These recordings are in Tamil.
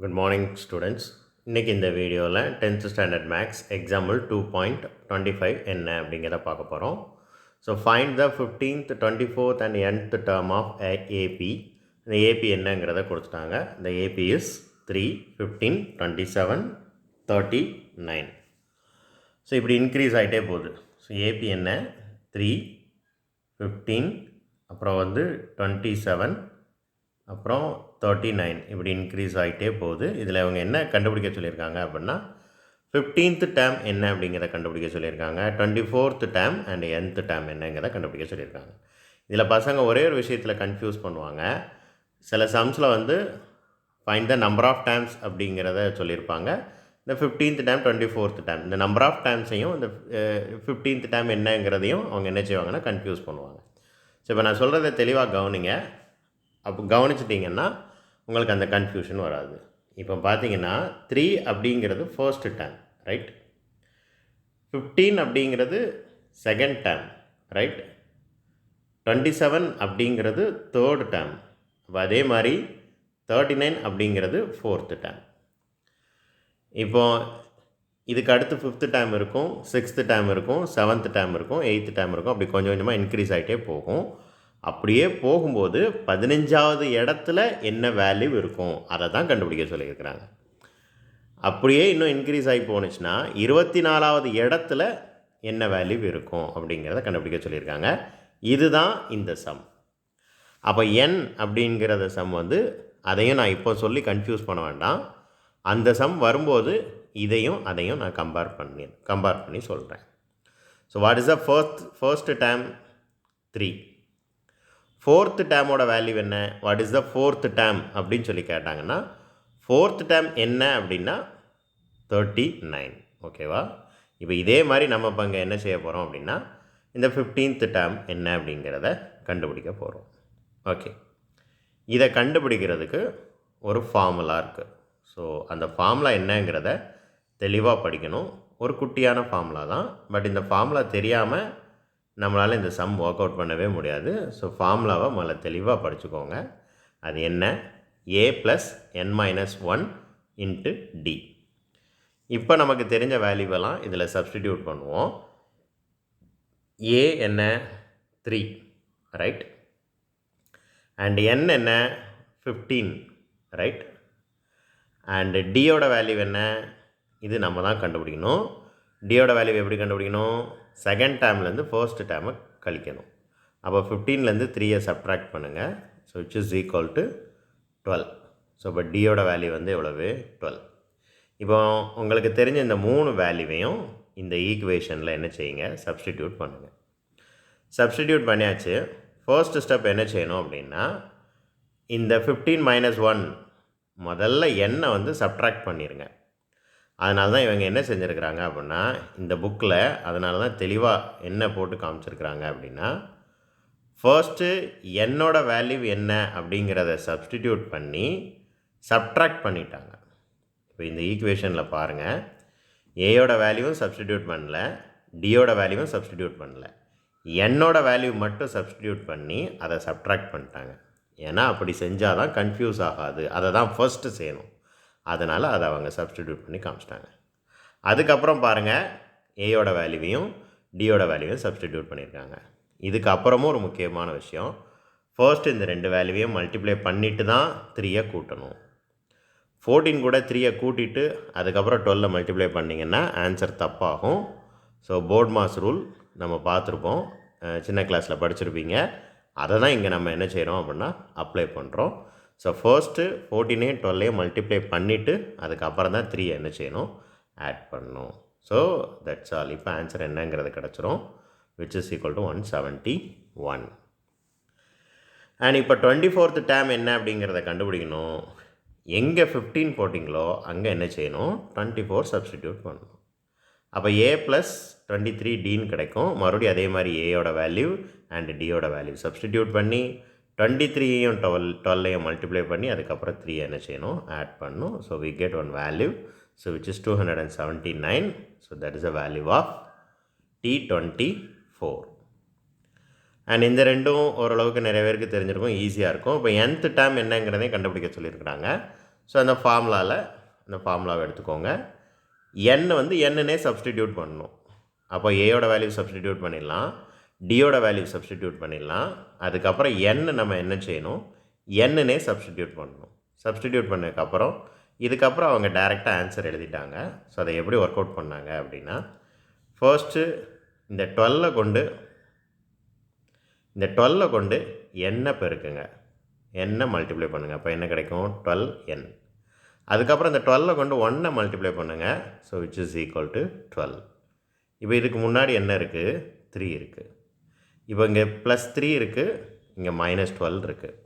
Good morning students. இன்னைக்கு இந்த வீடியோவில் 10th ஸ்டாண்டர்ட் மேக்ஸ் எக்ஸாம்பிள் 2.25 என்ன அப்படிங்கிறத பார்க்க போகிறோம். So find the 15th 24th and nth term of AP. இந்த ஏபி என்னங்கிறத கொடுத்துட்டாங்க. இந்த ஏபி இஸ் 3, 15, 27, 39. ஸோ இப்படி இன்க்ரீஸ் ஆகிட்டே போகுது. ஸோ ஏபி என்ன 3, 15, அப்புறம் 27, அப்புறம் 39 இப்படி இன்க்ரீஸ் ஆகிட்டே போகுது. இதில் அவங்க என்ன கண்டுபிடிக்க சொல்லியிருக்காங்க அப்படின்னா 15th டேர்ம் என்ன அப்படிங்கிறத கண்டுபிடிக்க சொல்லியிருக்காங்க. 24th term and nth term என்னங்கிறத கண்டுபிடிக்க சொல்லியிருக்காங்க. இதில் பசங்க ஒரே ஒரு விஷயத்தில் கன்ஃபியூஸ் பண்ணுவாங்க. சில சம்ஸில் find the number of terms அப்படிங்கிறத சொல்லியிருப்பாங்க. இந்த 15th டேர்ம் 24th டேர்ம் இந்த நம்பர் ஆஃப் டேர்ம்ஸையும் இந்த 15th டேர்ம் என்னங்கிறதையும் அவங்க என்ன செய்வாங்கன்னா கன்ஃபியூஸ் பண்ணுவாங்க. ஸோ இப்போ நான் சொல்கிறத தெளிவாக கவனிங்க. அப்போ கவனிச்சிட்டிங்கன்னா உங்களுக்கு அந்த கன்ஃபியூஷன் வராது. இப்போ பார்த்தீங்கன்னா 3 அப்படிங்கிறது ஃபர்ஸ்ட் டேர்ம், ரைட்? 15 அப்படிங்கிறது செகண்ட் டேர்ம், ரைட்? 27 அப்படிங்கிறது தேர்ட் டேர்ம். அப்போ அதே மாதிரி 39 அப்படிங்கிறது ஃபோர்த்து டேர்ம். இப்போ இதுக்கு அடுத்து 5th டேர்ம் இருக்கும், 6th டேர்ம் இருக்கும், 7th டேர்ம் இருக்கும், 8th டேர்ம் இருக்கும். அப்படி கொஞ்சம் கொஞ்சமாக இன்க்ரீஸ் ஆகிட்டே போகும். அப்படியே போகும்போது 15வது இடத்துல என்ன வேல்யூ இருக்கும் அதை தான் கண்டுபிடிக்க சொல்லியிருக்கிறாங்க. அப்படியே இன்னும் இன்க்ரீஸ் ஆகி போணுச்சுன்னா 24வது இடத்துல என்ன வேல்யூ இருக்கும் அப்படிங்கிறத கண்டுபிடிக்க சொல்லியிருக்காங்க. இதுதான் இந்த சம். அப்போ n அப்படிங்கிறத சம் அதையும் நான் இப்போ சொல்லி கன்ஃபியூஸ் பண்ண வேண்டாம். அந்த சம் வரும்போது இதையும் அதையும் நான் கம்பேர் பண்ணி சொல்கிறேன். So what is the first term 3. Fourth டேர்மோட வேல்யூ என்ன? What is the fourth term அப்படின்னு சொல்லி கேட்டாங்கன்னா ஃபோர்த் டேர்ம் என்ன அப்படின்னா 39. ஓகேவா? இப்போ இதே மாதிரி நம்ம இப்போ அங்கே என்ன செய்ய போகிறோம் அப்படின்னா இந்த 15th டேர்ம் என்ன அப்படிங்கிறத கண்டுபிடிக்க போகிறோம். ஓகே, இதை கண்டுபிடிக்கிறதுக்கு ஒரு ஃபார்முலா இருக்குது. ஸோ அந்த ஃபார்முலா என்னங்கிறத தெளிவாக படிக்கணும். ஒரு குட்டியான ஃபார்முலா தான், பட் இந்த ஃபார்முலா தெரியாமல் நம்மளால் இந்த சம் ஒர்க் அவுட் பண்ணவே முடியாது. ஸோ ஃபார்முலாவை முதல்ல தெளிவாக படிச்சுக்கோங்க. அது என்ன? a + n-1 × d. இப்போ நமக்கு தெரிஞ்ச வேல்யூவெல்லாம் இதில் சப்ஸ்டிடியூட் பண்ணுவோம். a என்ன? 3, ரைட்? அண்ட் n என்ன? 15, ரைட்? அண்டு டியோட வேல்யூ என்ன? இது நம்ம தான் கண்டுபிடிக்கணும். டியோட வேல்யூ எப்படி கண்டுபிடிக்கணும்? செகண்ட் டேர்ம்லேருந்து ஃபர்ஸ்ட் டேர்மை கழிக்கணும். அப்போ 15லேருந்து 3 சப்ட்ராக்ட் பண்ணுங்கள். So which is equal to 12. So இப்போ டியோட வேல்யூ எவ்வளவு? 12. இப்போ உங்களுக்கு தெரிஞ்ச இந்த 3 வேல்யூவையும் இந்த ஈக்குவேஷனில் என்ன செய்யுங்க? சப்ஸ்டிடியூட் பண்ணுங்கள். சப்ஸ்டிடியூட் பண்ணியாச்சு. ஃபர்ஸ்ட் ஸ்டெப் என்ன செய்யணும் அப்படின்னா இந்த 15 - 1 முதல்ல எண்ணை சப்ட்ராக்ட் பண்ணிடுங்க. அதனால தான் இவங்க என்ன செஞ்சுருக்கிறாங்க அப்படின்னா இந்த புக்கில் அதனால தான் தெளிவாக என்ன போட்டு காமிச்சிருக்கிறாங்க அப்படின்னா ஃபர்ஸ்ட்டு என்னோட வேல்யூ என்ன அப்படிங்கிறத சப்ஸ்டிடியூட் பண்ணி சப்ட்ராக்ட் பண்ணிட்டாங்க. இப்போ இந்த ஈக்குவேஷனில் பாருங்கள், ஏயோட வேல்யூவும் சப்ஸ்டிடியூட் பண்ணல, டியோட வேல்யூவும் சப்ஸ்டிடியூட் பண்ணல, என்னோட வேல்யூ மட்டும் சப்ஸ்டிடியூட் பண்ணி அதை சப்ட்ராக்ட் பண்ணிட்டாங்க. ஏன்னா அப்படி செஞ்சால் தான் கன்ஃபியூஸ் ஆகாது. அதை தான் ஃபர்ஸ்ட்டு செய்யணும். அதனால் அதை அவங்க சப்ஸ்டிடியூட் பண்ணி காமிச்சிட்டாங்க. அதுக்கப்புறம் பாருங்கள், ஏயோட வேல்யூவையும் டியோட வேல்யூவையும் சப்ஸ்டிடியூட் பண்ணியிருக்காங்க. இதுக்கப்புறமும் ஒரு முக்கியமான விஷயம், ஃபர்ஸ்ட் இந்த 2 வேல்யூவையும் மல்டிப்ளை பண்ணிவிட்டு தான் 3 கூட்டணும். 14 கூட 3 கூட்டிட்டு அதுக்கப்புறம் 12 மல்டிப்ளை பண்ணிங்கன்னா ஆன்சர் தப்பாகும். ஸோ போர்ட் மாஸ் ரூல் நம்ம பார்த்துருப்போம், சின்ன கிளாஸில் படிச்சிருப்பீங்க. அதை தான் இங்கே நம்ம என்ன செய்கிறோம் அப்படின்னா அப்ளை பண்ணுறோம். ஸோ ஃபர்ஸ்ட்டு 14 12 மல்டிப்ளை பண்ணிவிட்டு அதுக்கப்புறம் தான் 3 என்ன செய்யணும்? ஆட் பண்ணணும். So that's all. இப்போ ஆன்சர் என்னங்கிறது கிடச்சிரும், which is equal to 171. And இப்போ 24th டேர்ம் என்ன அப்படிங்கிறத கண்டுபிடிக்கணும். எங்கே 15 போட்டிங்களோ அங்கே என்ன செய்யணும்? 24 சப்ஸ்டிடியூட் பண்ணணும். அப்போ a + 23dன்னு கிடைக்கும். மறுபடியும் அதே மாதிரி ஏயோட வேல்யூ அண்ட் டியோட வேல்யூ சப்ஸ்டிடியூட் பண்ணி 23யும் 12யும் மல்டிப்ளை பண்ணி அதுக்கப்புறம் 3 என்ன செய்யணும்? ஆட் பண்ணணும். So we get one value, so which is 279. So that is a value of T24. And இந்த ரெண்டும் ஓரளவுக்கு நிறைய பேருக்கு தெரிஞ்சிருக்கும், ஈஸியாக இருக்கும். இப்போ nth டேர்ம் என்னங்கிறதையும் கண்டுபிடிக்க சொல்லியிருக்கிறாங்க. ஸோ அந்த ஃபார்முலாவை எடுத்துக்கோங்க. n வந்து என்னன்னே சப்ஸ்டிடியூட் பண்ணணும். அப்போ ஏயோட வேல்யூ சப்ஸ்டிடியூட் பண்ணிடலாம், டியோட வேல்யூ சப்ஸ்டிடியூட் பண்ணிடலாம். அதுக்கப்புறம் n நம்ம என்ன செய்யணும், என்னன்னே சப்ஸ்டிடியூட் பண்ணணும். சப்ஸ்டிடியூட் பண்ணதுக்கப்புறம் இதுக்கப்புறம் அவங்க டைரெக்டாக ஆன்சர் எழுதிட்டாங்க. ஸோ அதை எப்படி ஒர்க் அவுட் பண்ணாங்க அப்படின்னா, ஃபர்ஸ்ட்டு இந்த 12 கொண்டு n பெருக்குங்க, n மல்டிப்ளை பண்ணுங்கள். அப்போ என்ன கிடைக்கும், 12n. அதுக்கப்புறம் இந்த 12 கொண்டு 1 மல்டிப்ளை பண்ணுங்கள். So which is equal to 12. இப்போ இதுக்கு முன்னாடி என்ன இருக்குது, 3 இருக்குது. இப்போ இங்கே +3 இருக்குது, இங்கே -12 இருக்குது.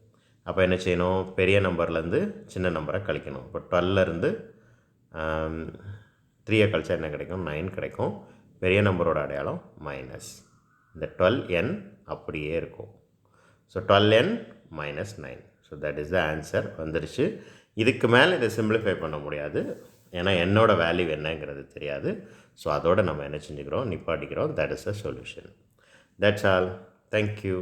அப்போ என்ன செய்யணும், பெரிய நம்பர்லேருந்து சின்ன நம்பரை கழிக்கணும். இப்போ 12லேருந்து 3 கழிச்சா என்ன கிடைக்கும், 9 கிடைக்கும். பெரிய நம்பரோட அடையாளம் மைனஸ். இந்த 12n அப்படியே இருக்கும். So 12n - 9. So that is the answer வந்துருச்சு. இதுக்கு மேலே இதை சிம்பிளிஃபை பண்ண முடியாது, ஏன்னா என்னோட வேல்யூ என்னங்கிறது தெரியாது. ஸோ அதோடு நம்ம என்ன செஞ்சுக்கிறோம், நிப்பாட்டிக்கிறோம். That is the solution. That's all. Thank you.